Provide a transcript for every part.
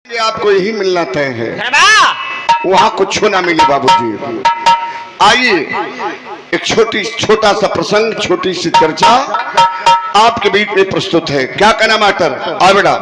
आपको यही मिलना तय है, वहां कुछ ना मिले बाबूजी। आइए एक छोटा सा प्रसंग, छोटी सी चर्चा आपके बीच में प्रस्तुत है। क्या कहना मास्टर? आ बेटा।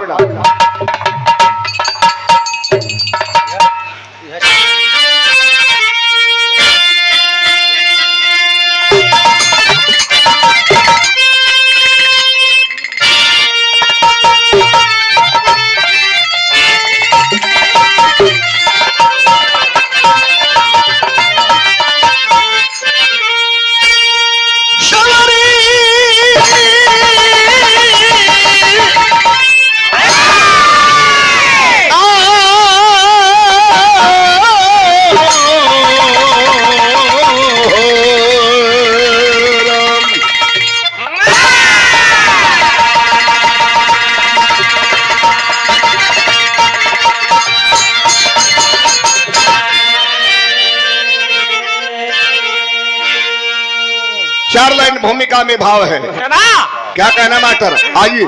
चार लाइन भूमिका में भाव है। क्या कहना मास्टर? आइए।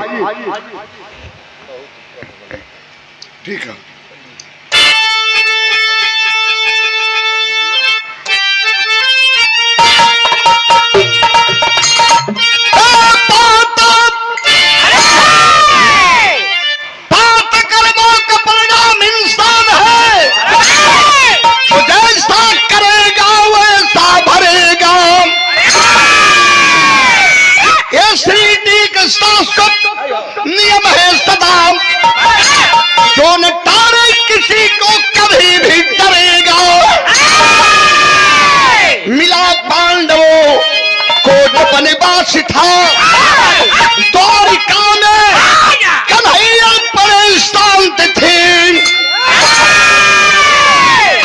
ठीक है। नियम है सदा, जो न टारे किसी को कभी भी डरेगा। मिला पांडवों को जब वनवास था, द्वारिका में कन्हैया बड़े शांत थे।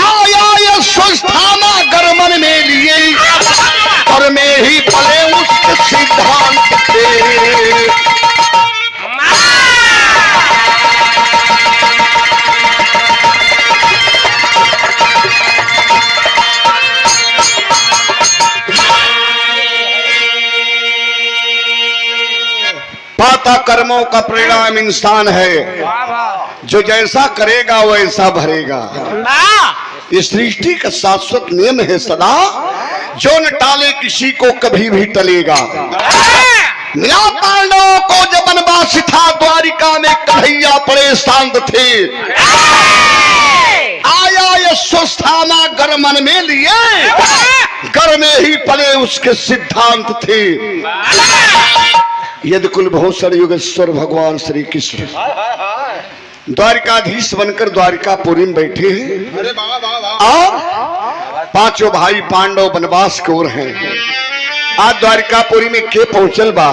आया ये स्वस्थामा गर्मन में लिए, और में ही पले उसके सिद्धांत थे। पाता कर्मों का परिणाम इंसान है, जो जैसा करेगा वैसा भरेगा। इस सृष्टि का शाश्वत नियम है सदा, जो न टाले किसी को कभी भी टलेगा। मिला पांडवों को जब वनवास था, द्वारिका में कन्हैया बड़े शांत थे। आया ये स्वस्थामा घर मन में लिए, घर में ही पले उसके सिद्धांत थे। यदि कुलभूषण युगेश्वर भगवान श्री कृष्ण द्वारिकाधीश बनकर द्वारिकापुरी में बैठे हैं, और पांचों भाई पांडव वनवास की ओर हैं। आज द्वारिकापुरी में के पहुंचल बा,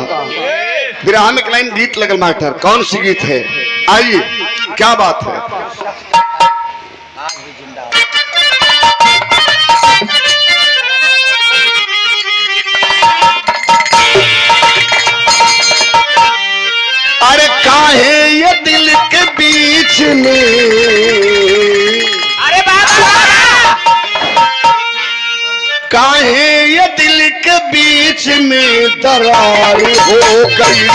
विरह में एक लाइन गीत लगल मास्टर। कौन सी गीत है? आइए, क्या बात है। अरे काहे ये दिल के बीच में, अरे बाबा काहे ये दिल के बीच में दरार हो गई।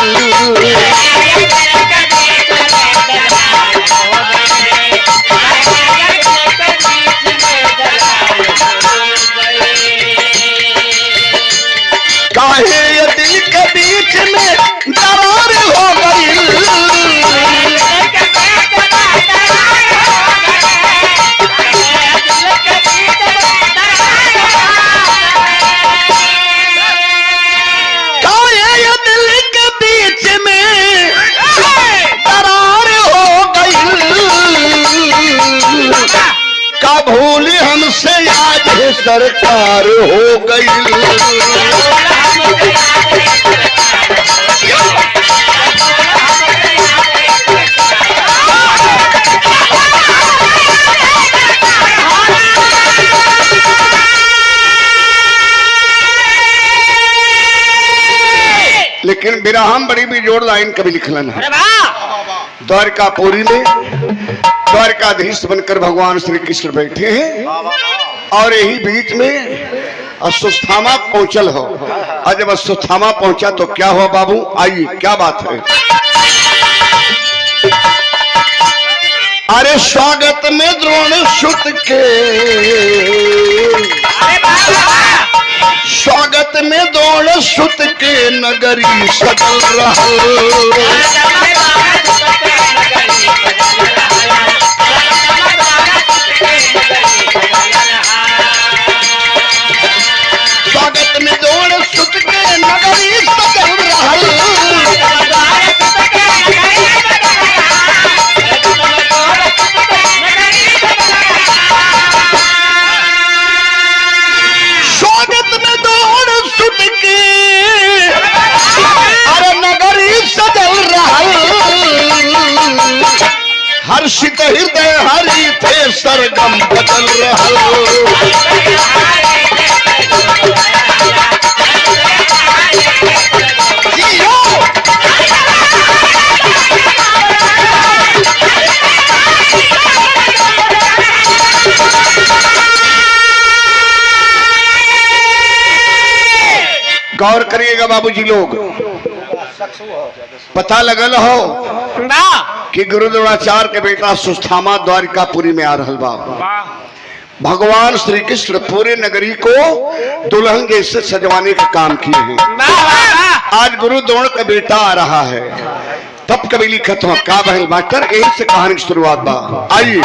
काहे ये दिल के बीच में दरार हो गई। काहे ये दिल के बीच में दरार हो गई। का भूल हमसे आज है सरकार हो गई। लेकिन विराम बड़ी भी जोड़ लाइन कभी लिखलन है। द्वारिकापुरी में द्वारिकाधीश बनकर भगवान श्री कृष्ण बैठे हैं, और यही बीच में अश्वत्थामा पहुंचल हो। और जब अश्वत्थामा पहुंचा तो क्या हुआ बाबू? आइए, क्या बात है। अरे स्वागत में द्रोण सुत के, स्वागत में द्रोण सुत के नगरी सजल रहल। स्वागत में द्रोण सुत के नगरी सजल रहल। हर्षित हृदय हरि थे सरगम बदल रहल। गौर करिएगा बाबूजी लोग, पता लगल हो कि गुरु द्रोणाचार्य के बेटा सुस्थामा द्वारिकापुरी में आ रहल बा। भगवान श्री कृष्ण पूरे नगरी को दुल्हन जैसे सजवाने का काम किए हैं। आज गुरु द्रोण का बेटा आ रहा है, तब कभी लिखत हो का बहल मास्टर, यही से कहानी की शुरुआत बा। आइए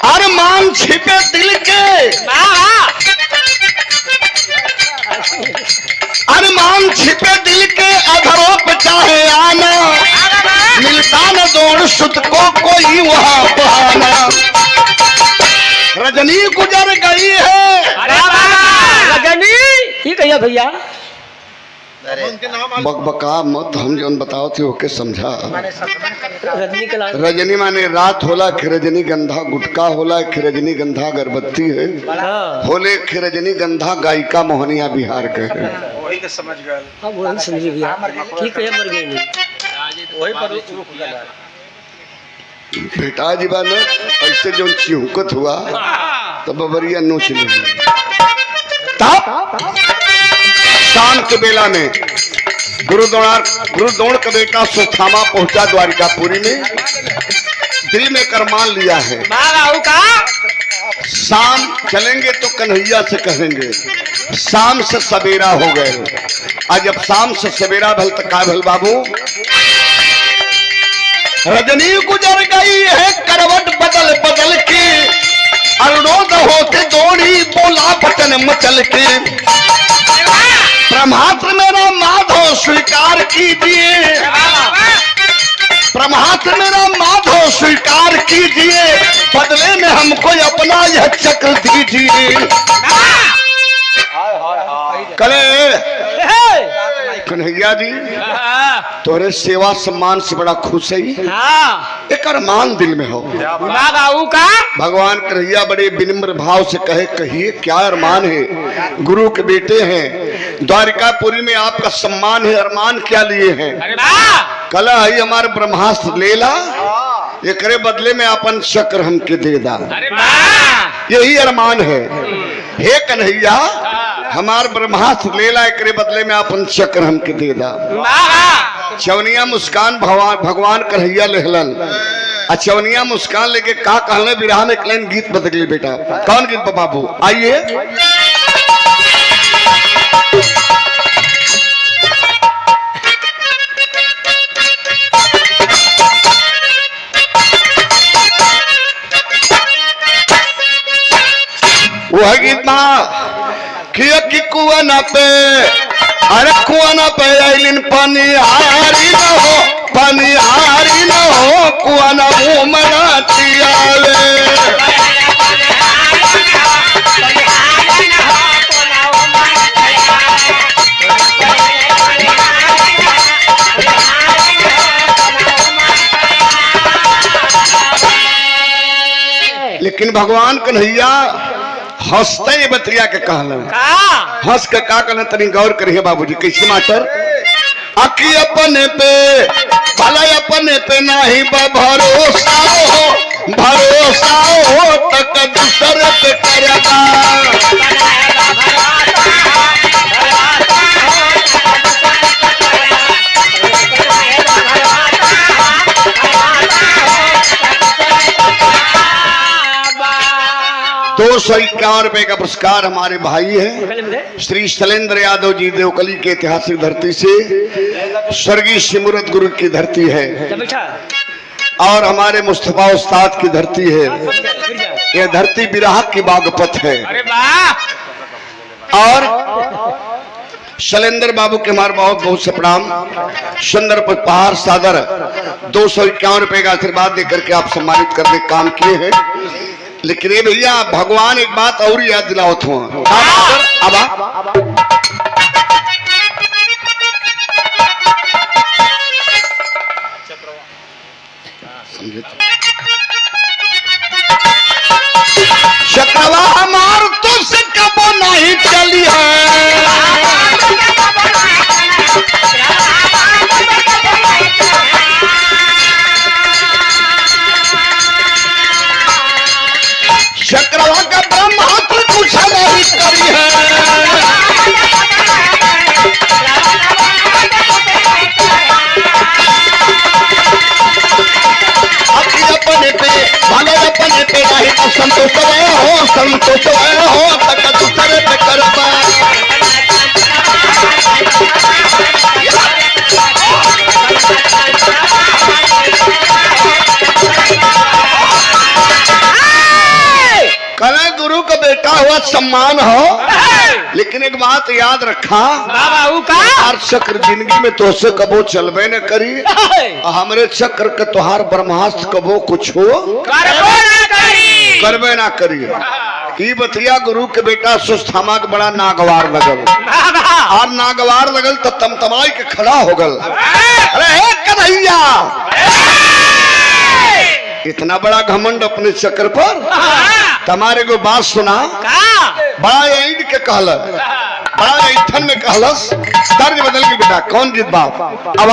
अरमान छिपे दिल के, अरमान छिपे दिल के अधरों पे चाहे आना, मिलता न द्रोण सुत को कोई वहां बहाना। रजनी गुजर गई है। रजनी ठीक है भैया, बकबका मत, हम जो बताओ थे ओके समझा। रजनी रजनी माने रात होला, रजनी गंधा गुटका होला, रजनी गंधा अगरबत्ती है, होले रजनी गंधा गायिका मोहनिया बिहार के है। वही के समझ गए। हाँ वही समझ भैया, ठीक है मर गई नहीं वही पर रुक गया। बेटा जी बा न ऐसे जो चिहुकत हुआ तो बबरिया नोच ली। शाम के बेला में गुरु द्रोण का बेटा सुस्थामा पहुंचा द्वारिकापुरी में। दिल में करमान लिया है, शाम चलेंगे तो कन्हैया से कहेंगे। शाम से सवेरा हो गए, आज जब शाम से सवेरा भल तक का भल बाबू, रजनी गुजर गई है करवट बदल बदल के, अनुरोध होते दौड़ी बोला बचन मचल के। ब्रह्मास्त्र मेरा माधव स्वीकार कीजिए, ब्रह्मास्त्र मेरा माधव स्वीकार कीजिए, बदले में हमको अपना यह चक्र दीजिए। कले कन्हैया जी तोरे सेवा सम्मान से बड़ा खुश है, एक अरमान दिल में हो। भगवान कन्हैया बड़े विनम्र भाव से कहे, कहिए क्या अरमान है? गुरु के बेटे हैं, द्वारिकापुरी में आपका सम्मान है, अरमान क्या लिए हैं? कला है हमारे ब्रह्मास्त्र ले ला, एकरे बदले में अपन चक्र हमके दे दा, यही अरमान है। हे कन्हैया हमार ब्रह्मास्त्र ले ला, एकरे बदले में अपन चक्र हमके दे दा। चवनिया मुस्कान भगवान कन्हैया लेहलन, चवनिया मुस्कान लेके का कहले विराह में एक गीत बदली बेटा। कौन गीत बाबू? आइए वह गीत कि कुआ ना पे, अरे कुआ ना पे आइलिन पानी हारी न हो, पानी हारी न हो, कुआ ना मुँह मराती आवे। लेकिन भगवान कन्हैया हंसते बतरिया के कहलन, हंस के का कहलन तनी गौर करिए बाबूजी। कैसे मास्टर? अकी अपने पे भला अपने पे नहीं भरोसा हो, भरोसा हो तक दूसरे पे करना। ₹251 का पुरस्कार हमारे भाई हैं श्री शैलेंद्र यादव जी, देवकली के ऐतिहासिक धरती से, स्वर्गीय सिमरत गुरु की धरती है और हमारे मुस्तफा उस्ताद की धरती है। यह धरती बिरहा की बागपत है। और शैलेंद्र बाबू के हमारे बहुत बहुत से प्रणाम। सुंदर पहाड़ सादर ₹251 का आशीर्वाद देकर के आप सम्मानित करने का काम किए हैं। लेकिन ये भैया भगवान एक बात और याद दिलावत हो, अब शकवा हमार तो से कबो नहीं चली है। शकवा का ब्रह्मास्त्र कुछ नहीं करी है। अपने पे भले अपने पे नहीं तो संतोष हो तक दूसरे पे करता। कल गुरु का बेटा हुआ सम्मान हो, लेकिन एक बात याद रखा, हर चक्र जिंदगी में तो से कबो चलबे न करी, हमरे चक्र के तोहार ब्रह्मास्त्र कबो कुछ हो करबे ना करी। ई बतिया गुरु के बेटा सुस्थामा के बड़ा नागवार लगल, और नागवार लगल तो तमतमाई के खड़ा हो गल। अरे हे कन्हैया, इतना बड़ा घमंड अपने चक्र पर। तुम्हारे को बात सुना, बड़ा ईद के कहल, बड़ा ईथन में कहलस, तर्ज बदल के बेटा कौन गीत बाप। अब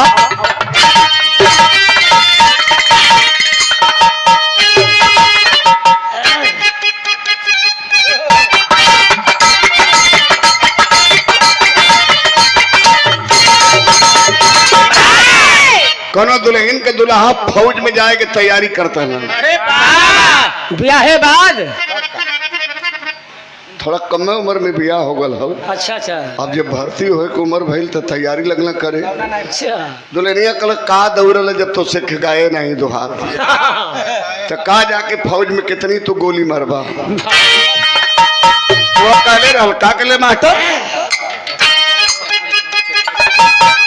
कोनो दुल्हन के दुल्हा फौज में जाए के तैयारी करता है। ब्याहे बाद थोड़ा कम उम्र में बियाह हो गल हो। अच्छा अच्छा। अब जब भर्ती हो के उम्र भइल तो तैयारी लगना करे। अच्छा। दुल्हनिया कल का दौड़ल जब तो सिख गए नहीं दुहार तो का जाके फौज में कितनी तो गोली मरबा। वो कहले रहल का कहले मास्टर,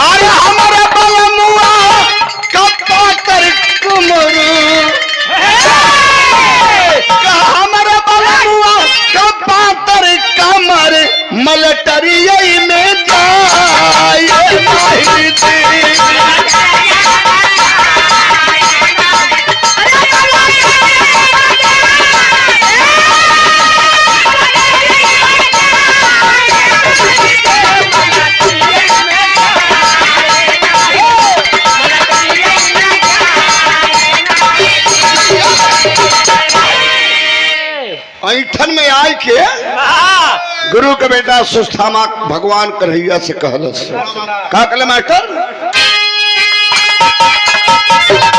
अरे हमारे बलमुआ कपा कर कुमरू, हमारे बलमुआ कपा कर कमर मलटरिया में जाए नहीं दी। ऐठन में आए के गुरु के बेटा सुस्थामा भगवान कन्हैया से कहलस का कहले मास्टर,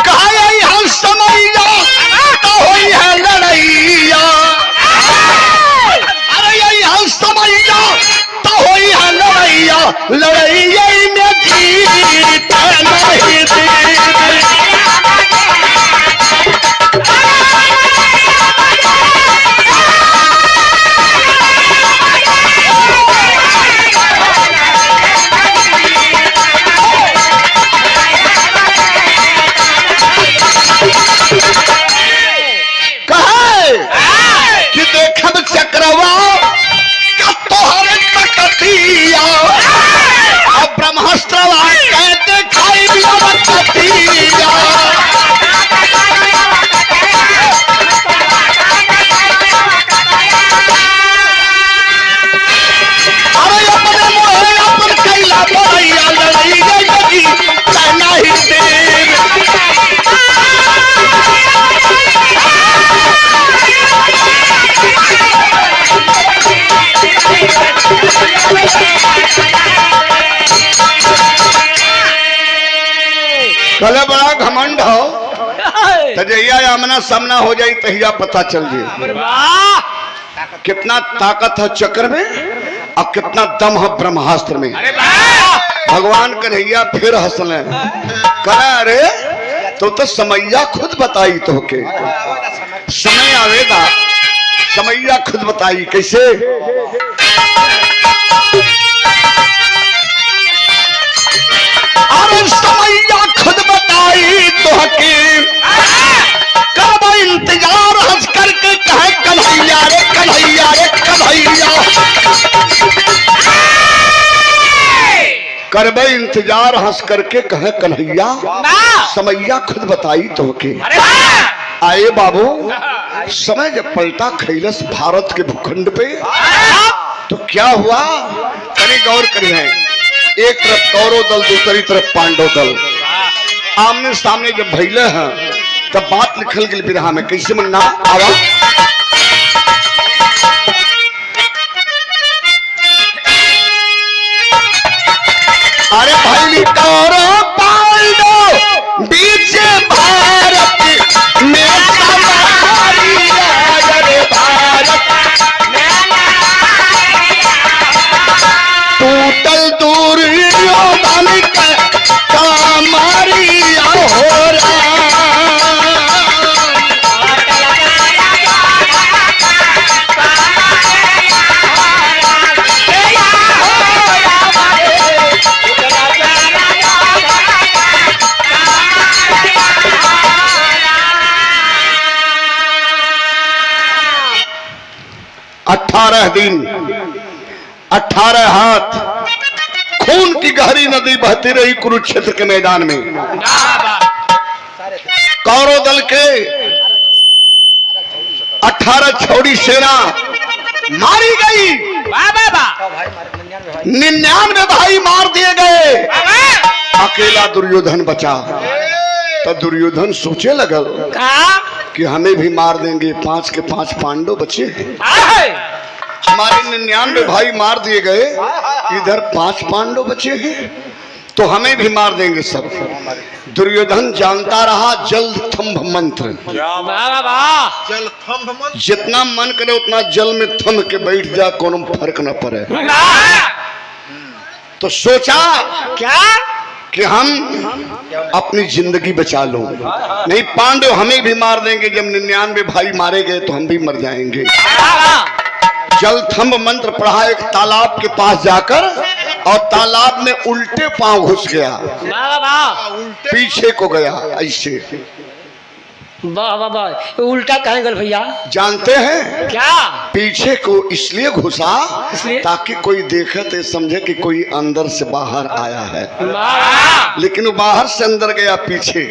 कहा समैया तो होई है लड़ैया, अरे यही समैया तो होई है लड़ैया, लड़ैया में जीत नहीं दी। चक्रवा का तोहर तकतिया ब्रह्मास्त्रवा कहते खाई बिया। अरे अपने मोहे अपन कैला बड़ैया लड़ाई गई कहना ही देव। कल बड़ा घमंड हो तो जहिया आमना सामना हो जाई तहिया पता चल जाए कितना ताकत है चक्र में और कितना दम है ब्रह्मास्त्र में। भगवान कन्हैया फिर हंसले कहा अरे तो समैया खुद बताई तो के समय आवेगा समैया खुद बताई कैसे। अरे समैया खुद बताई तो के कब इंतजार हंस करके कहे कन्हैया रे कन्हैया रे कन्हैया करबे इंतजार हंस करके कहे कन्हैया समैया खुद बताई तो के। आए बाबू समय जब पलटा खैलस भारत के भूखंड पे तो क्या हुआ कहीं गौर करिए। एक तरफ कौरव दल दूसरी तरफ पांडव दल आमने सामने जब भैले हैं तब बात लिखल गई बिरहा में कैसे मन्ना आवा। अरे भाई कौरव पांडव बीच भारत में टूटल दुर्योधन कमारी हो रहा। अठारह दिन 18 हाथ खून की गहरी नदी बहती रही कुरुक्षेत्र के मैदान में। कौरव दल के 18 छौड़ी सेना मारी गई। 99 भाई मार दिए गए, अकेला दुर्योधन बचा। तो दुर्योधन सोचे लगल कि हमें भी मार देंगे, 5 के 5 पांडव बचे हैं। हमारे 99 भाई मार दिए गए, इधर 5 पांडव बचे हैं तो हमें भी मार देंगे सब। दुर्योधन जानता रहा जल थंभ मंत्र, जल थंभ मंत्र जितना मन करे उतना जल में थंभ के बैठ जा, कोनो फर्क न पड़े। तो सोचा क्या कि हम अपनी जिंदगी बचा लो, नहीं पांडव हमें भी मार देंगे। जब 99 भाई मारे गए तो हम भी मर जाएंगे। जल थंभ मंत्र पढ़ा एक तालाब के पास जाकर, और तालाब में उल्टे पांव घुस गया, पीछे को गया ऐसे। वाह वाह वाह, उल्टा कहें गल भैया जानते हैं क्या? पीछे को इसलिए घुसा इसलिए? ताकि कोई देखे तो समझे कि कोई अंदर से बाहर आया है, लेकिन वो बाहर से अंदर गया पीछे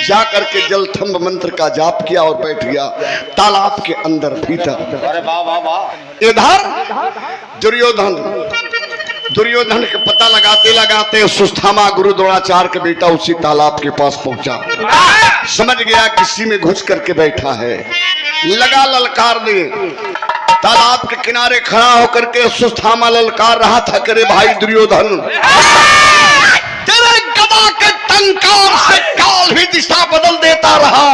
जा करके जल थंभ मंत्र का जाप किया और बैठ गया तालाब के अंदर भीतर। अरे वाह वाह वाह। इधर दुर्योधन के पता लगाते लगाते सुस्थामा गुरु द्रोणाचार्य के बेटा उसी तालाब के पास पहुंचा। समझ गया किसी में घुस करके बैठा है, लगा ललकार दे। तालाब के किनारे खड़ा होकर के सुस्थामा ललकार रहा था, करे भाई दुर्योधन तेरे गदा के टंकार से काल भी दिशा बदल देता रहा,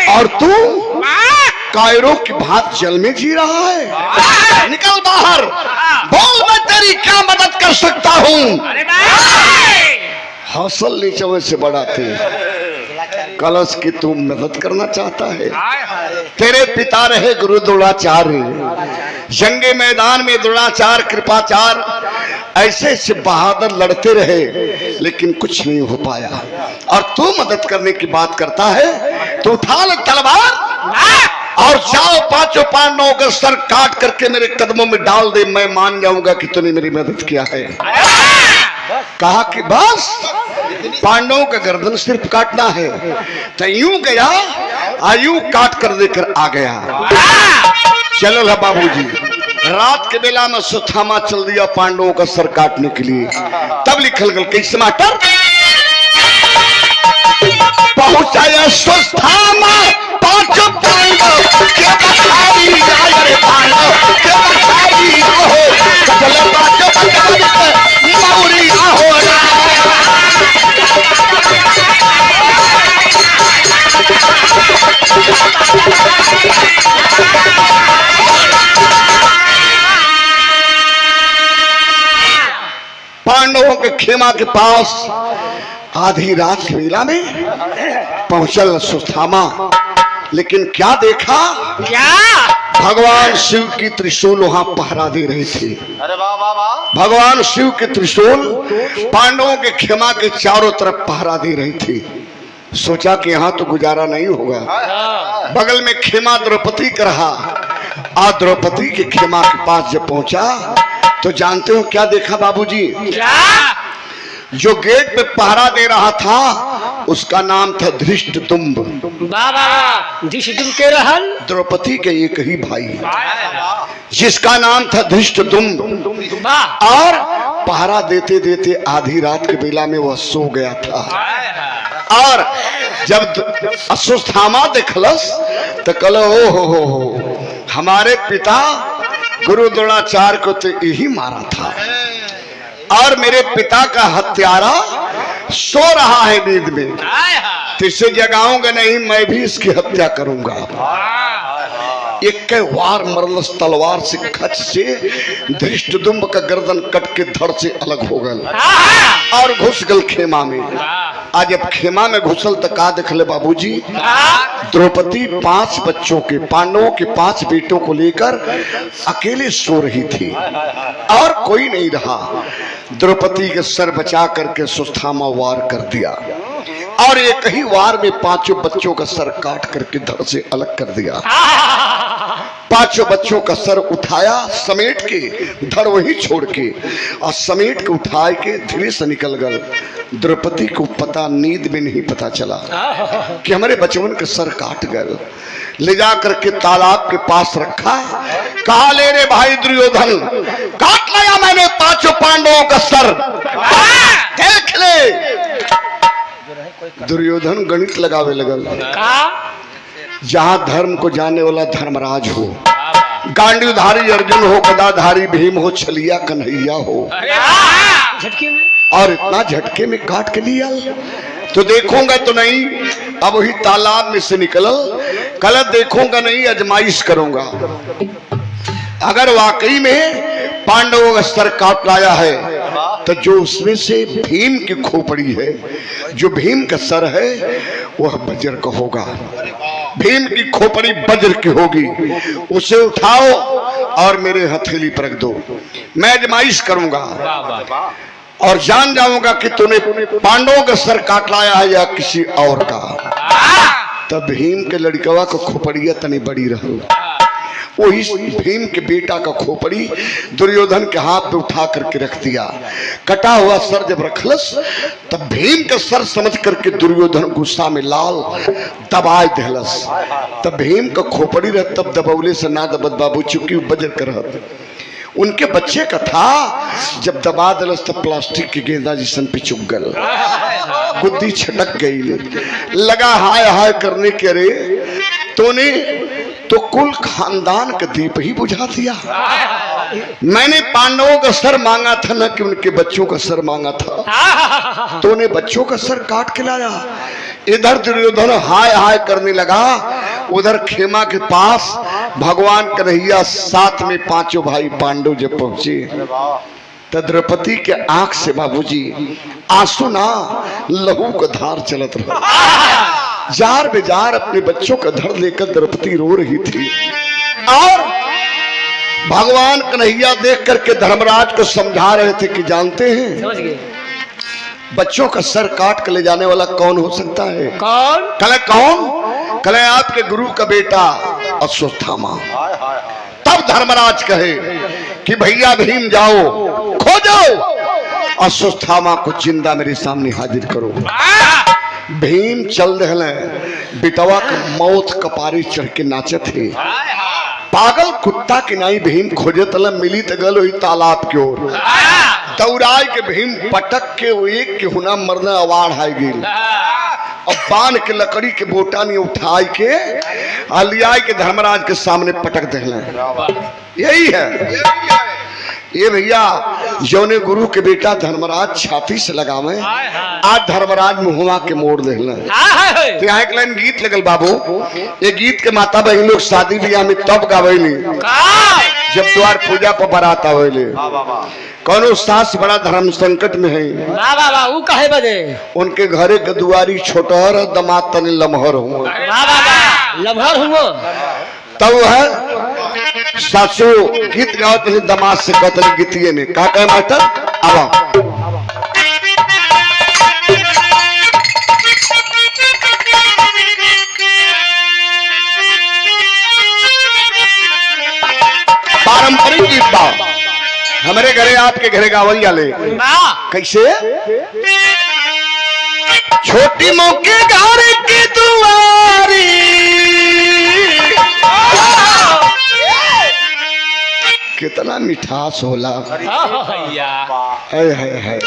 और तू कायरों की भात जल में जी रहा है। निकल बाहर, बोल मैं तेरी क्या मदद कर सकता हूँ। हौसल नीचे से बड़ा थे कलश की तू मदद करना चाहता है। तेरे पिता रहे गुरु द्रोणाचार्य, जंगे मैदान में द्रोणाचार्य कृपाचार्य ऐसे ऐसे बहादुर लड़ते रहे, लेकिन कुछ नहीं हो पाया। और तू मदद करने की बात करता है तो उठा ले तलवार और जाओ, 5 पांडवों का सर काट करके मेरे कदमों में डाल दे, मैं मान जाऊंगा कि तूने मेरी मदद किया है। कहा कि बस पांडवों का गर्दन सिर्फ काटना है। तो यूं गया, आयु काट कर देकर आ गया। चलो है बाबूजी, रात के बेला में सुस्थामा चल दिया पांडवों का सर काटने के लिए। तब लिखल गल कैसे मास्टर, पहुंचाया सुस्थामा 5 पांडव के बखारी जाय रे पांडव के बखारी हो, चल 5 पांडव मौरी हो। पांडवों के खेमा के पास आधी रात के बेला में पहुंचल सुस्थामा, लेकिन क्या देखा, क्या भगवान शिव की त्रिशूल वहां पहरा दे रही थी। अरे वाह वाह वाह। भगवान शिव की त्रिशूल पांडवों के खेमा के चारों तरफ पहरा दे रही थी। सोचा कि यहाँ तो गुजारा नहीं होगा। बगल में खेमा द्रौपदी का रहा। आज द्रौपदी के खेमा के पास जब पहुंचा तो जानते हो क्या देखा बाबूजी? क्या? जो गेट पे पहरा दे रहा था उसका नाम था धृष्टदुम्ब। बाबा धृष्टदुम्ब के रहल द्रौपदी के एक ही भाई जिसका नाम था धृष्टदुम्ब। और पहरा देते देते आधी रात के बेला में वह सो गया था। और जब अश्वत्थामा देखलस तो कल ओ हो हमारे पिता गुरु द्रोणाचार्य को तो यही मारा था और मेरे पिता का हत्यारा सो रहा है नींद में, तो इसे जगाऊंगा नहीं, मैं भी इसकी हत्या करूंगा। एक वार मरलस तलवार से खच से धृष्टदुम्ब का गर्दन कट के धड़ से अलग हो गल और घुस गल खेमा में। आज जब खेमा में घुसल तो का देखले बाबूजी? द्रौपदी 5 बच्चों के, पांडवों के 5 बेटों को लेकर अकेले सो रही थी और कोई नहीं रहा। द्रौपदी के सर बचा करके सुस्थामा वार कर दिया और एक ही वार में 5 बच्चों का सर काट करके धड़ से अलग कर दिया। 5 बच्चों का सर उठाया समेट के, धड़ वही छोड़ के और समेट के उठाए के धीरे से निकल गए। द्रौपदी को पता नींद में नहीं पता चला कि हमारे बचवन के सर काट गए। ले जा करके तालाब के पास रखा। कहा ले रे भाई दुर्योधन, काट लाया मैंने 5 पांडवों का सर, देख ले। दुर्योधन गणित लगावे लगल। जहां धर्म को जाने वाला धर्मराज हो, गांडीवधारी अर्जुन हो, गदाधारी भीम हो, छलिया कन्हैया हो, और इतना झटके में काट के लिया तो देखूंगा तो नहीं। अब वही तालाब में से निकलल, कल देखूंगा नहीं, अजमाइश करूंगा। अगर वाकई में पांडवों का सर काट लाया है तो जो उसमें से भीम की खोपड़ी है, जो भीम का सर है वह वज्र का होगा। भीम की खोपड़ी वज्र की होगी। उसे उठाओ और मेरे हथेली पर रख दो, मैं अजमाइश करूंगा और जान जाऊंगा कि तूने पांडवों का सर काट लाया है या किसी और का। तब भीम के लड़कवा को खोपड़िया तनी बड़ी रही। वही भीम के बेटा का खोपड़ी दुर्योधन के हाथ पे उठा करके रख दिया। कटा हुआ सर जब रखलस तब भीम का सर समझ करके दुर्योधन गुस्सा में लाल दबाए दहलस। तब भीम का खोपड़ी रह तब दबौले से ना दबत बाबू, चुकी वज्र कर उनके बच्चे का था। जब दबा दलस तब प्लास्टिक की गेंदा जिसन पे चुप गल, गुद्दी छटक गई। लगा हाय हाय करने के रे तूने तो कुल खानदान का दीप ही बुझा दिया। मैंने पांडवों का सर मांगा था ना कि उनके बच्चों का सर मांगा था। तूने बच्चों का सर काट के लाया। इधर दुर्योधन हाय हाय करने लगा, उधर खेमा के पास भगवान कन्हैया साथ में 5 भाई पांडव जब पहुंचे तो द्रौपदी के आंख से बाबूजी आंसू ना लहू का धार चलत रहा। जार बेजार अपने बच्चों का धड़ लेकर द्रौपदी रो रही थी और भगवान कन्हैया देख करके धर्मराज को समझा रहे थे कि जानते हैं बच्चों का सर काट कर ले जाने वाला कौन हो सकता है? कौन? कले कौन? कले आपके गुरु का बेटा अश्वत्थामा। तब धर्मराज कहे कि भैया भीम जाओ खोजो अश्वत्थामा को जिंदा मेरे सामने हाजिर करो। भीम चल रहे बिटवा के मौत कपारी चढ़ के नाचे थे। पागल कुत्ता की नाई भीम खोजे तल मिली तगल हुई तालाब की ओर दौड़ाई के भीम पटक के एक के हुना मरना अवाड़ हाई गिल और बांध के लकड़ी के बोटा नहीं उठाई के लियाई के धर्मराज के सामने पटक दे। यही है ये भैया जौने गुरु के बेटा धर्मराज छाती से लगावे आज धर्मराज मुहुआ के मोड़ दे। तो यहाँ एक लाइन गीत लगल बाबू, ये गीत के माता बहन लोग शादी ब्याह में तब गावेली जब द्वार पूजा पर बारात आवेले। कौनो सास बड़ा धर्म संकट में है, वाह वाह वाह, वो कहे बदे उनके घरे के दुआरी छोटहर और दमाद तने लमहर हुआ, वाह वाह वाह, लम्हर हुआ तब है सासू गीत गावत है, दमाद से कहते गीतिए में का कहे मास्टर आवा पारंपरिक गीत बा हमारे घरे आपके घरे गावल जाले कैसे छोटी मौके घर की दुआरी कितना मिठास होला है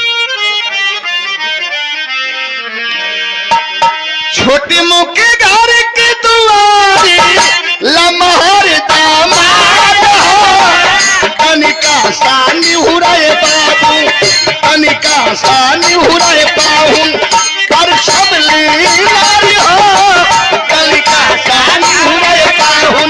छोटी मौके घर की दुआरी लमहर दामाद कनिका सानी हुराए बाबू कनिका सानी हुराए बाबू कर सब लीलारी हो कनिका सानी हुराए बाबू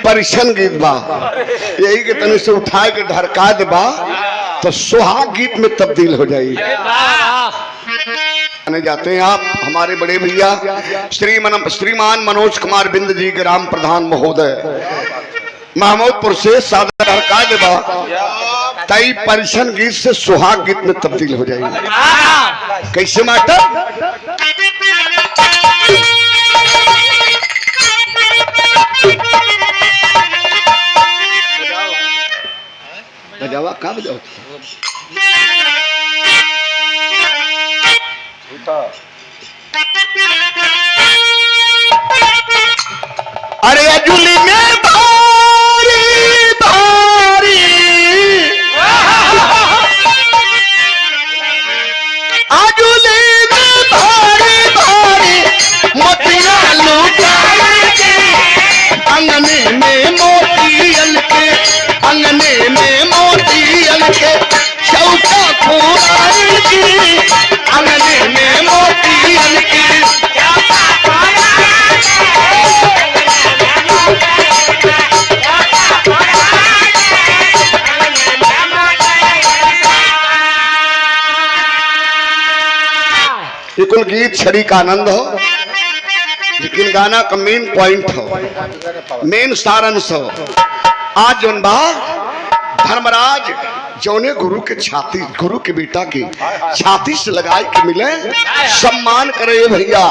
परिछन गीत बा यही के तने से उठा के ढरका दे बा तो सुहाग गीत में तब्दील हो जाएगी। आने जाते हैं आप हमारे बड़े भैया श्रीमान मनोज कुमार बिंद जी ग्राम प्रधान महोदय महमूदपुर से सादर ढरका दे बा तई परिछन गीत से सुहाग गीत में तब्दील हो जाएगी। कैसे मास्टर बजावा का बजाओ अरे अजुली में भारी भारी अजुली में भारी भारी मोतिया लुटाएंगे अंगने में मोतियल के अंगने में मोतियल के चौका फुलाएंगी अंगने में मोतियल के ये कुल गीत छड़ी का आनंद हो लेकिन गाना का मेन पॉइंट हो मेन सारांश हो। आज जोन बा धर्मराज जौने गुरु के छाती गुरु के बेटा की छाती से लगाए के मिले सम्मान करे भैया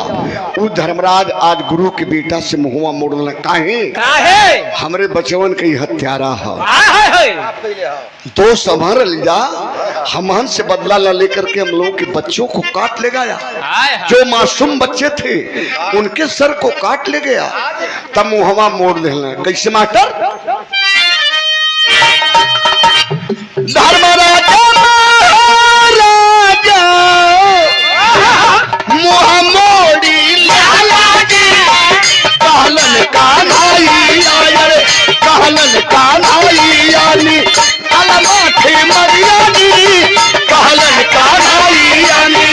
वो धर्मराज आज गुरु के बेटा से मुहुआ मोड़ना काहे हमरे बचवन के हत्यारा है दो संभर लिया हमहन से बदला न लेकर के हम लोगों के बच्चों को काट ले गया जो मासूम बच्चे थे उनके सर को काट ले गया तब मुहवा मोड़ देना कैसे मास्टर धर्मराजा महाराजा मुँह मोड़ी लाला जी कहलन कान्हाई आयर कहलन कान्हाई आनी अलमाथे मरियानी कहलन कान्हाई आनी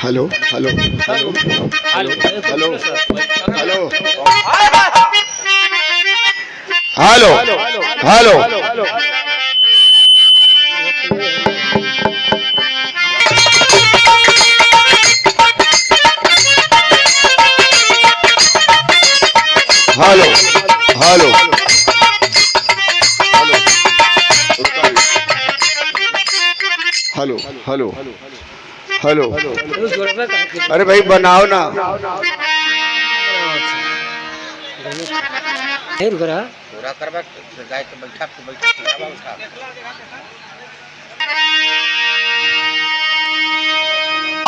hello hello hello hello hello hello hello hello hello hello hello hello अरे भाई बनाओ ना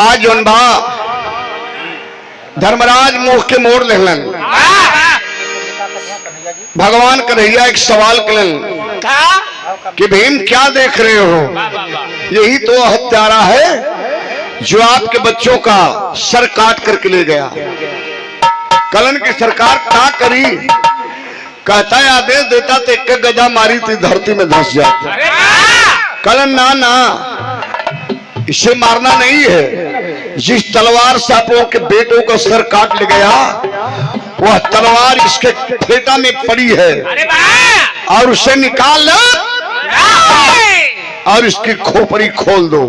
आज जोन भा धर्मराज मुख के मोड़ लेलन भगवान कन्हैया एक सवाल कलन कि भीम क्या देख रहे हो यही तो हत्यारा है जो आपके बच्चों का सर काट करके ले गया। कलन की सरकार क्या करी? कहता है आदेश देता तो एक गजा मारी थी धरती में धंस जाता। कलन ना ना, इसे मारना नहीं है। जिस तलवार से आप लोगों के बेटों का सर काट ले गया, वह तलवार इसके फेटा में पड़ी है और उसे निकाल लो और इसकी खोपड़ी खोल दो।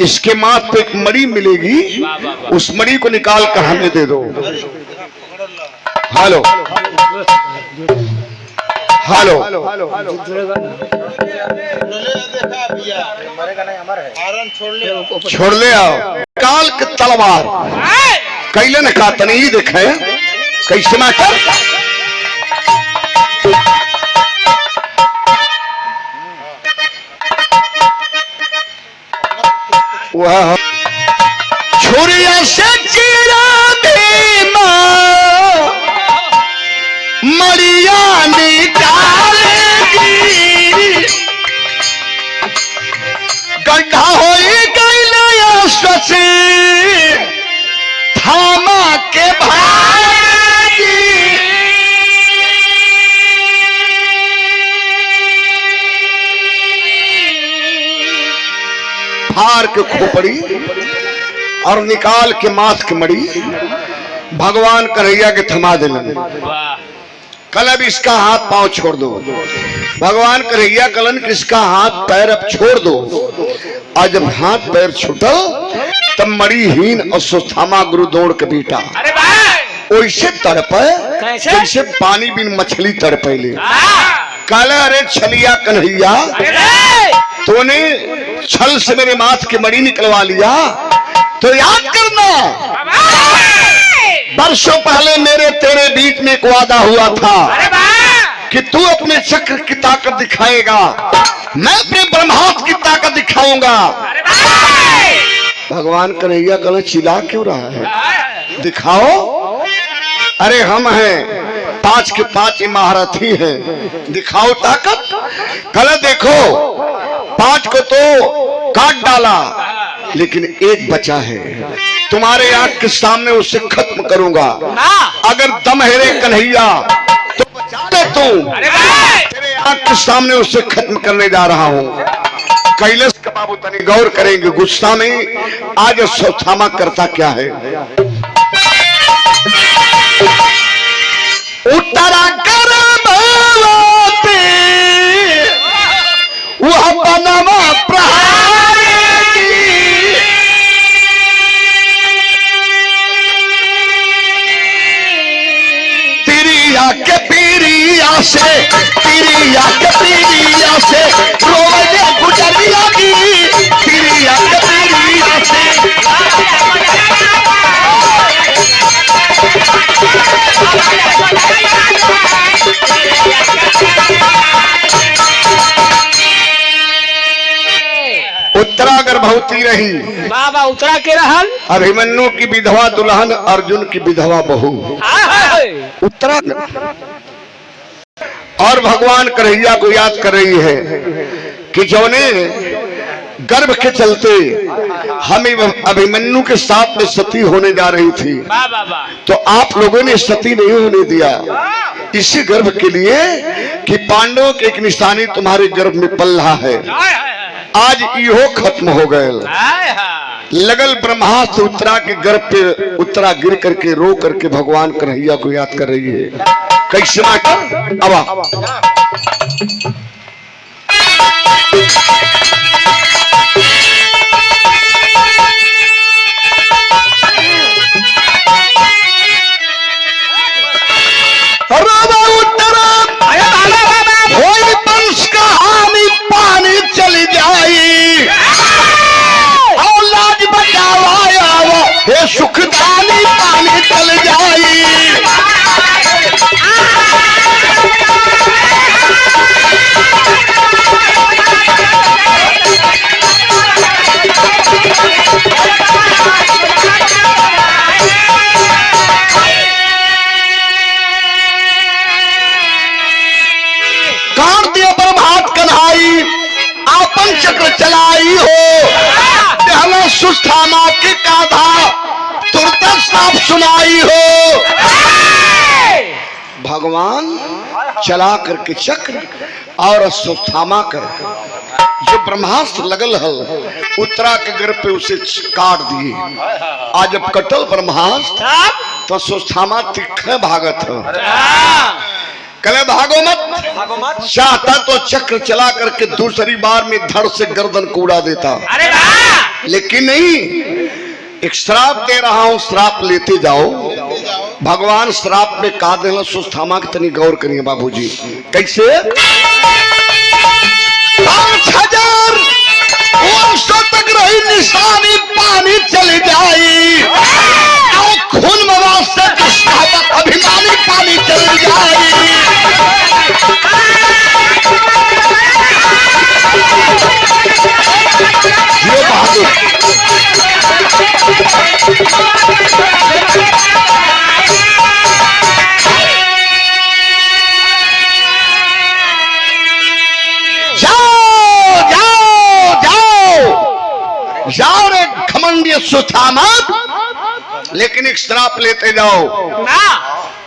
इसके माथ पे एक मड़ी मिलेगी, उस मड़ी को निकाल कर हमें दे दो। हेलो हेलो, छोड़ ले आओ। काल के तलवार कैले ने कहा तनी देखे कैसे मास्टर। वह छुरिया से चीरा भीमा मरिया निकालेगी, गड्ढा होई गैलया सची थामा के भागी। फाड़ के खोपड़ी और निकाल के माथ के मड़ी भगवान कन्हैया के थमा दिलन। कल अब इसका हाथ पांव छोड़ दो। भगवान कन्हैया कलन किसका हाथ पैर अब छोड़ दो। और जब हाथ पैर छूटो तब मड़ीहीन अश्वत्थामा गुरु दौड़ के बेटा वैसे तड़पे जैसे पानी बिन मछली तड़पेले। काले अरे छलिया कन्हैया, तूने छल से मेरे माथ की मड़ी निकलवा लिया तो याद करना वर्षों पहले मेरे तेरे बीच में एक वादा हुआ था कि तू अपने चक्र की ताकत दिखाएगा, मैं अपने ब्रह्मास्त्र की ताकत दिखाऊंगा। भगवान कन्हैया कल चिल्ला क्यों रहा है? दिखाओ। अरे हम हैं 5 के 5 महारथी हैं, दिखाओ ताकत। कल देखो 5 को तो काट डाला लेकिन एक बचा है, तुम्हारे आंख के सामने उसे खत्म करूंगा। अगर दम है रे कन्हैया तो बचा ले तू, तेरे आंख के सामने उसे खत्म करने जा रहा हूँ। कैलाश का बाबू तनी गौर करेंगे गुस्सा में आज अश्वत्थामा करता क्या है। उत्तरा गर्भवती वह बनवा प्रहारेगी, तिरिया के पीरिया से रोने गुजरिया की, तिरिया के पीरिया से। उत्तरा गर्भवती रही, बाबा उत्तरा के रहन, अभिमन्यु की विधवा दुल्हन, अर्जुन की विधवा बहू उत्तरा। और भगवान कन्हैया को याद कर रही है कि जौने गर्भ के चलते हमें अभिमन्यु के साथ में सती होने जा रही थी, तो आप लोगों ने सती नहीं होने दिया इसी गर्भ के लिए कि पांडवों के एक निशानी तुम्हारे गर्भ में पल रहा है। आज इहो खत्म हो गए। लगल ब्रह्मास्त्र उत्तरा के गर्भ पे उत्तरा गिर करके रो करके भगवान कन्हैया को याद कर रही है। कैसे मास्टर? अब वंश का हानि पानी चली जाई और लाज बचावाया हे सुखदानी पानी चल जाई। आपन चक्र चलाई हो कहना सुस्थामा की गाथा तुरंत साफ सुनाई हो। भगवान चला करके चक्र और सुस्थामा कर जो ब्रह्मास्त्र लगल हल उत्तरा के गर्भ पे उसे काट दिए। आज जब कटल ब्रह्मास्त्र तो सुस्थामा तीखे भागत हो। कले भागो मत, चाहता तो चक्र चला करके दूसरी बार में धड़ से गर्दन को उड़ा देता, लेकिन नहीं, एक श्राप दे रहा हूं, श्राप लेते जाओ। भगवान श्राप में का देना सुस्थामा की तनी गौर करिए बाबूजी। कैसे 5000 वर्षों तक रही निशानी पानी चली जाई, खून मवाद से अभिमानी पानी चली जाई। ये बहादुर जाओ रे घमंडी सुस्थामा, लेकिन एक श्राप लेते जाओ।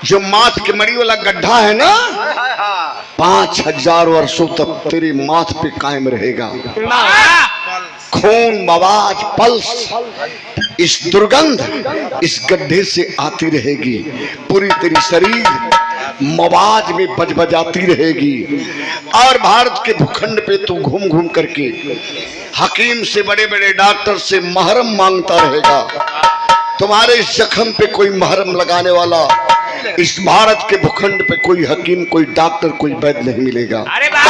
जो माथ के मरी वाला गड्ढा है ना, 5000 वर्षों तक तेरी माथ पे कायम रहेगा। खून मवाज पल्स इस दुर्गंध इस गड्ढे से आती रहेगी, पूरी तेरी शरीर मवाज में बजबजाती रहेगी। और भारत के भूखंड पे तू घूम घूम करके हकीम से, बड़े बड़े डॉक्टर से महरम मांगता रहेगा। तुम्हारे इस जख्म पे कोई महरम लगाने वाला इस भारत के भूखंड पे कोई हकीम, कोई डॉक्टर, कोई वैद्य नहीं मिलेगा। अरे वाह!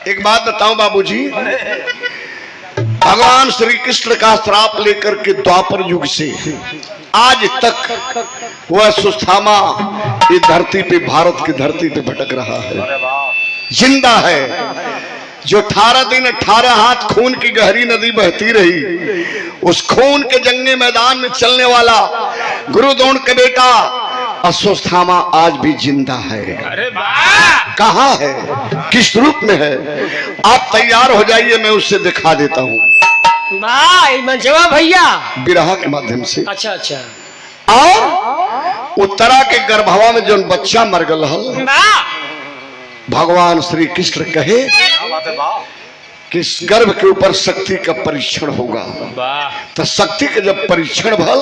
एक बात बताऊं बाबूजी, भगवान श्री कृष्ण का श्राप लेकर के द्वापर युग से आज तक वह सुस्थामा इस धरती पे, भारत की धरती पे भटक रहा है, जिंदा है। जो 18 दिन 18 हाथ खून की गहरी नदी बहती रही, उस खून के जंगे मैदान में चलने वाला गुरु द्रोण के बेटा अश्वत्थामा आज भी जिंदा है। अरे वाह! कहाँ है, किस रूप में है? आप तैयार हो जाइए, मैं उससे दिखा देता हूँ मंजवा भैया, बिरहा के माध्यम से। अच्छा अच्छा। और उत्तरा के गर्भवा में जो बच्चा मर गल हल, भगवान श्री कृष्ण कहे कि इस गर्भ के ऊपर शक्ति का परीक्षण होगा। तो शक्ति का जब परीक्षण भल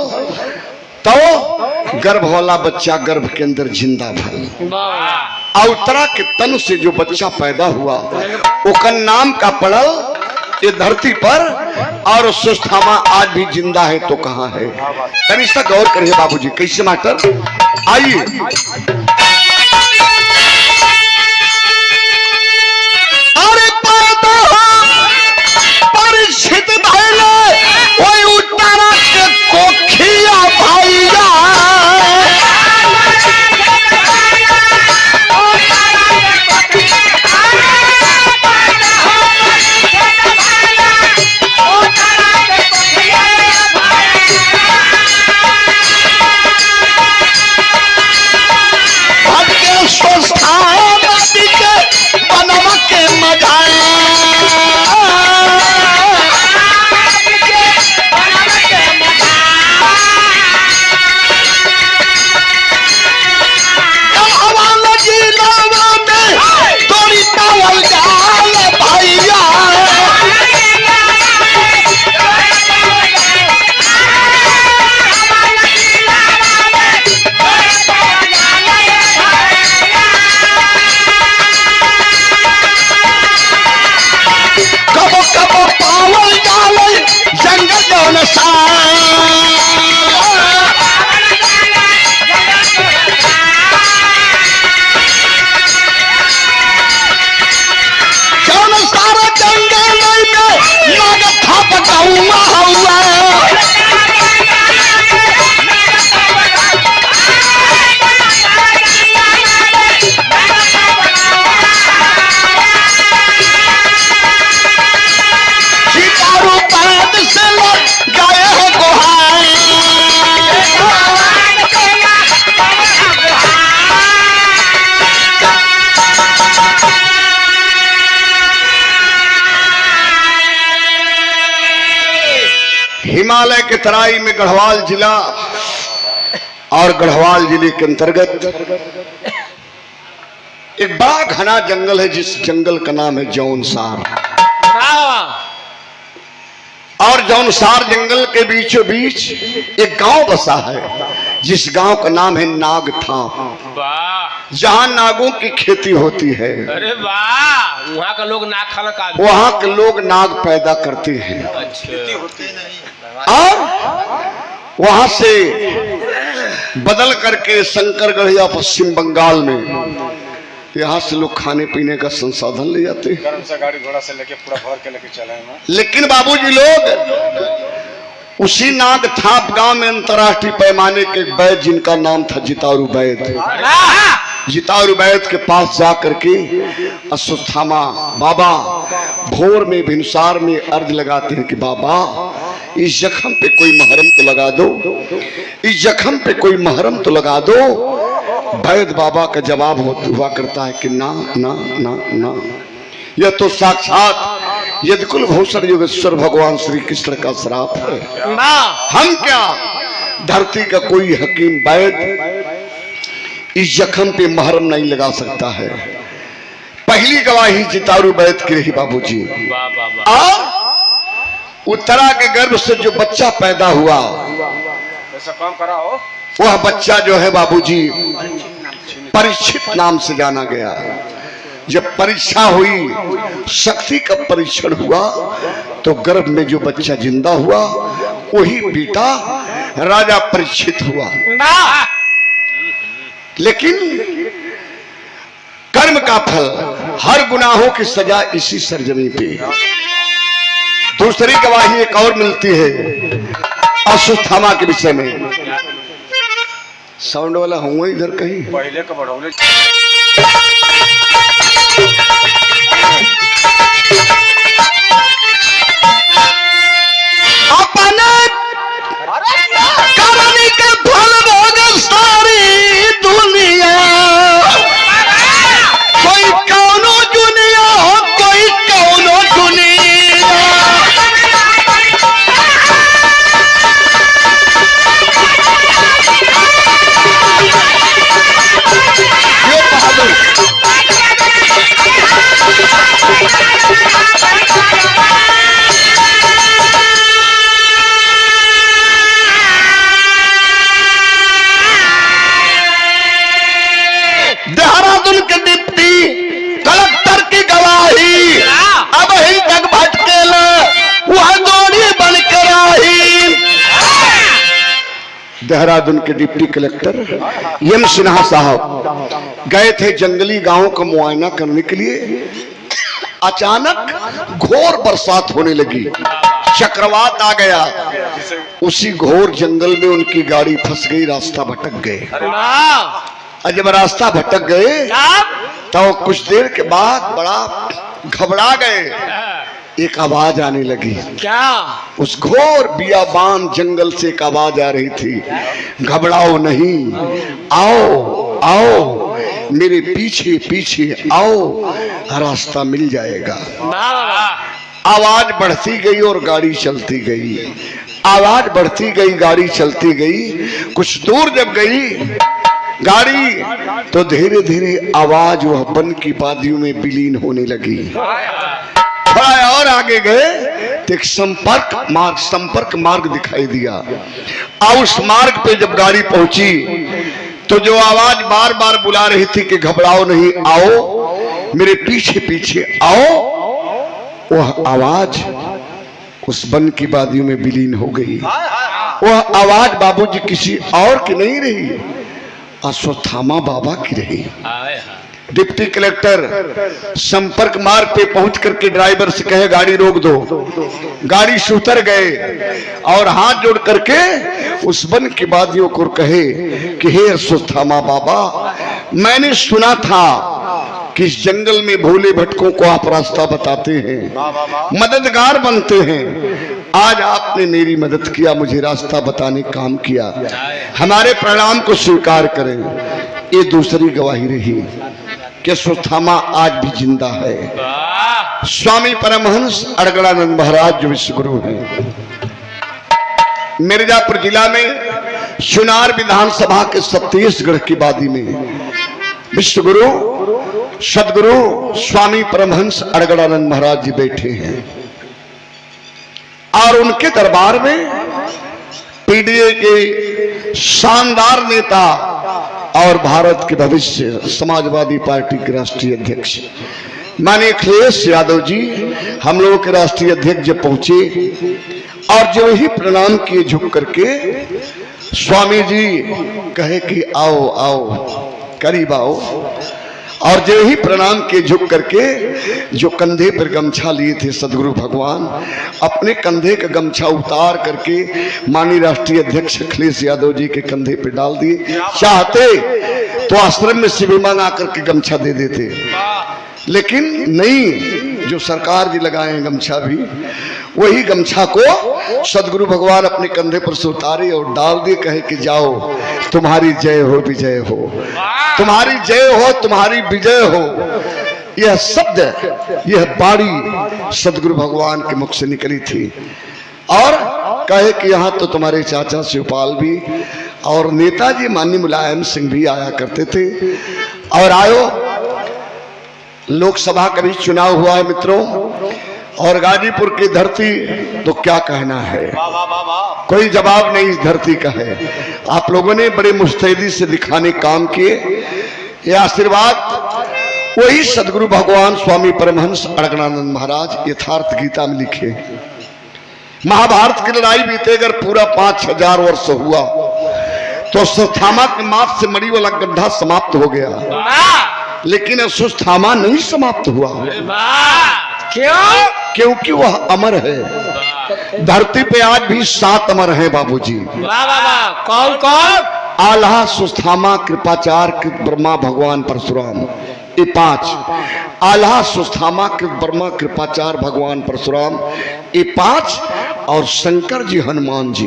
तो गर्भ वाला बच्चा गर्भ के अंदर जिंदा भल। और उत्तरा के तन से जो बच्चा पैदा हुआ उसका नाम का पड़ल ये धरती पर, और सुस्थामा आज भी जिंदा है। तो कहाँ है? तब इसका गौर करिए बाबूजी। कैसे मास्टर? आइए। अरे परीक्षित भइले ओई उत्तरा के कोखिया भैया, हिमालय के तराई में गढ़वाल जिला और गढ़वाल जिले के अंतर्गत एक बड़ा घना जंगल है, जिस जंगल का नाम है जौनसार। और जौनसार जंगल के बीचों बीच एक गांव बसा है, जिस गांव का नाम है नागथाम, जहां नागों की खेती होती है। अरे वाह, वहाँ का लोग नाग खाना का वहां के लोग नाग पैदा करते हैं। और वहां से बदल करके शंकरगढ़ या पश्चिम बंगाल में यहाँ से लोग खाने पीने का संसाधन ले जाते हैं। गर्म से गाड़ी घोड़ा से लेके पूरा भर के लेके चले हैं। लेकिन बाबूजी लोग उसी नागथाप गांव में अंतर्राष्ट्रीय पैमाने के एक वैद्य, जिनका नाम था जितारू वैद्य, जितारू वैद्य के पास जा करके अश्वत्थामा बाबा भोर में भिनसार में अर्ज लगाते हैं कि बाबा इस जख्म पे कोई महरम तो लगा दो, इस जख्म पे कोई महरम तो लगा दो। वैद्य बाबा का जवाब हुआ करता है कि ना ना ना ना, यह तो साक्षात यदकुल भूषण योगेश्वर भगवान श्री कृष्ण का श्राप है। हम क्या, धरती का कोई हकीम वैद्य इस जख्म पे महरम नहीं लगा सकता है। पहली गवाही जितारू वैद्य की रही बाबूजी। और उत्तरा के गर्भ से जो बच्चा पैदा हुआ, ऐसा काम करा हो, वह बच्चा जो है बाबूजी परीक्षित नाम से जाना गया। जब परीक्षा हुई, शक्ति का परीक्षण हुआ, तो गर्भ में जो बच्चा जिंदा हुआ वही बेटा राजा परीक्षित हुआ। लेकिन कर्म का फल, हर गुनाहों की सजा इसी सरजमी पे। दूसरी गवाही एक और मिलती है अश्वत्थामा के विषय में। साउंड वाला हूँ इधर कहीं, पहले का बढ़ौले अपने करनी के फल भोग सारी दुनिया, कोई कौनो दुनिया हो, कोई कौनो दुनिया। ये बहादुर देहरादून के डिप्टी कलेक्टर की गवाही, अब ही तक भटकेल वह दौड़ी बनकर आई। देहरादून के डिप्टी कलेक्टर एम सिन्हा साहब गए थे जंगली गांवों का मुआयना करने के लिए। अचानक घोर बरसात होने लगी, चक्रवात आ गया। उसी घोर जंगल में उनकी गाड़ी फंस गई, रास्ता भटक गए। और जब रास्ता भटक गए तो कुछ देर के बाद बड़ा घबरा गए। एक आवाज आने लगी। क्या? उस घोर बियाबान जंगल से एक आवाज आ रही थी, घबराओ नहीं, आओ आओ मेरे पीछे पीछे आओ, रास्ता मिल जाएगा। आवाज बढ़ती गई और गाड़ी चलती गई, आवाज बढ़ती गई, गाड़ी चलती गई। कुछ दूर जब गई गाड़ी, तो धीरे धीरे आवाज वह वन की वादियों में विलीन होने लगी। थोड़ा और आगे गए तो एक संपर्क मार्ग दिखाई दिया। और उस मार्ग पे जब गाड़ी पहुंची तो जो आवाज बार बार बुला रही थी कि घबराओ नहीं, आओ मेरे पीछे पीछे आओ, वह आवाज उस वन की वादियों में विलीन हो गई। वह आवाज बाबूजी किसी और की नहीं रही, अश्वत्थामा बाबा की रही। डिप्टी कलेक्टर संपर्क मार्ग पे पहुंच करके ड्राइवर से कहे गाड़ी रोक दो। गाड़ी से उतर गए और हाथ जोड़ करके उस वन की वादियों को कहे कि हे अश्वत्थामा बाबा, मैंने सुना था कि इस जंगल में भोले भटकों को आप रास्ता बताते हैं, मददगार बनते हैं। आज आपने मेरी मदद किया, मुझे रास्ता बताने काम किया, हमारे प्रणाम को स्वीकार करें। ये दूसरी गवाही रही कि अश्वत्थामा आज भी जिंदा है। स्वामी परमहंस अड़गड़ानंद महाराज जो विश्व गुरु हैं, मिर्जापुर जिला में चुनार विधानसभा के सतीशगढ़ की वादी में विश्व गुरु सदगुरु स्वामी परमहंस अड़गड़ानंद महाराज जी बैठे हैं और उनके दरबार में पीडीए के शानदार नेता और भारत के भविष्य समाजवादी पार्टी के राष्ट्रीय अध्यक्ष माननीय अखिलेश यादव जी हम लोगों के राष्ट्रीय अध्यक्ष जब पहुंचे और जो ही प्रणाम किए झुक करके स्वामी जी कहे कि आओ आओ करीब आओ और जो ही प्रणाम के झुक करके जो कंधे पर गमछा लिए थे सदगुरु भगवान अपने कंधे का गमछा उतार करके माननीय राष्ट्रीय अध्यक्ष अखिलेश यादव जी के कंधे पे डाल दिए। चाहते तो आश्रम में शिविर मंगा करके गमछा दे देते, लेकिन नहीं, जो सरकार जी लगाए हैं गमछा भी वही गमछा को सदगुरु भगवान अपने कंधे पर से उतारे और डाल दिए। कहे कि जाओ तुम्हारी जय हो विजय हो, तुम्हारी जय हो तुम्हारी विजय हो। यह शब्द यह बाणी सदगुरु भगवान के मुख से निकली थी और कहे कि यहाँ तो तुम्हारे चाचा शिवपाल भी और नेताजी माननीय मुलायम सिंह भी आया करते थे और आयो। लोकसभा का भी चुनाव हुआ है मित्रों और गाजीपुर की धरती तो क्या कहना है, कोई जवाब नहीं इस धरती का है। आप लोगों ने बड़े मुस्तैदी से दिखाने काम किए। यह आशीर्वाद वही सदगुरु भगवान स्वामी परमहंस अड़गड़ानंद महाराज यथार्थ गीता में लिखे। महाभारत की लड़ाई बीते अगर पूरा 5000 वर्ष हुआ तो अश्वत्थामा के माथ से मरी वाला गड्ढा समाप्त हो गया, लेकिन अश्वत्थामा नहीं समाप्त हुआ। क्यों? क्योंकि वह अमर है। धरती पे आज भी 7 अमर हैं बाबूजी। वाह वाह वाह, कौन कौन? आल्हा सुस्थामा कृपाचार्य ब्रह्मा भगवान परशुराम, ये 5। आल्हा सुस्थामा ब्रह्मा कृपाचार्य भगवान परशुराम, ये 5 और शंकर जी हनुमान जी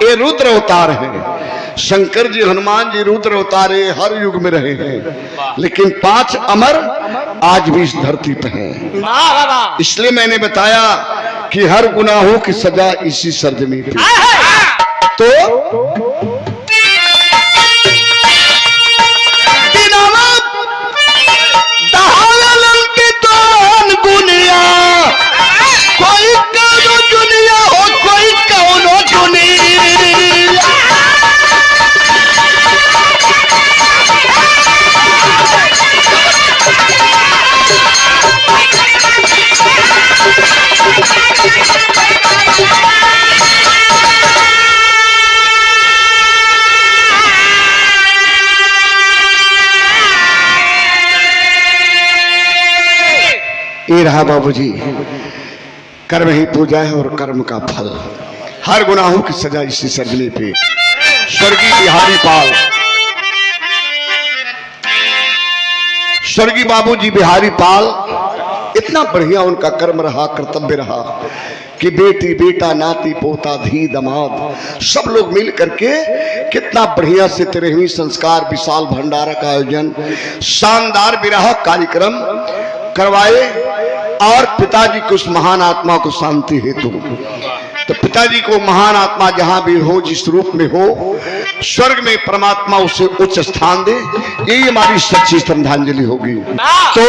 ये रुद्र अवतार हैं। शंकर जी हनुमान जी रुद्र अवतारे हर युग में रहे हैं, लेकिन 5 अमर आज भी इस धरती पे हैं। इसलिए मैंने बताया कि हर गुनाहों की सजा इसी सरजमी पे। तो कोई कौनो दुनिया हो कोई कौनो दुनिया, ये रहा बाबूजी। कर्म ही पूजा है और कर्म का फल। हर गुनाहों की सजा इसी सरजमी पे। स्वर्गीय बिहारी पाल, स्वर्गीय बाबूजी बिहारी पाल, इतना बढ़िया उनका कर्म रहा, कर्तव्य रहा कि बेटी बेटा नाती पोता धी दमाद सब लोग मिल करके कितना बढ़िया से 13वीं संस्कार विशाल भंडारा का आयोजन, शानदार विवाह कार्यक्रम करवाए और पिताजी को उस महान आत्मा को शांति हेतु, तो पिताजी को महान आत्मा जहां भी हो जिस रूप में हो स्वर्ग में परमात्मा उसे उच्च स्थान दे, यही हमारी सच्ची श्रद्धांजलि होगी। तो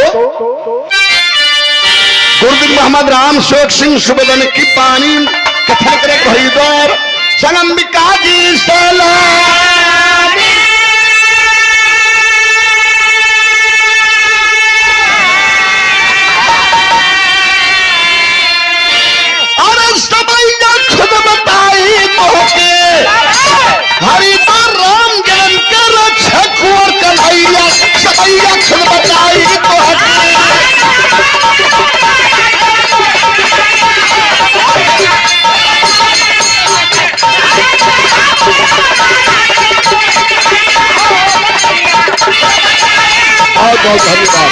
गुरुदेव मोहम्मद राम शोक सिंह सुबदन की पानी कथन करे भईदौर चलंबिका जी सलामी। खुद बताई मोहके हरि तो राम जन्म के रक्षक और कन्हैया सबैया खुद बताई मोहके। बहुत बहुत धन्यवाद।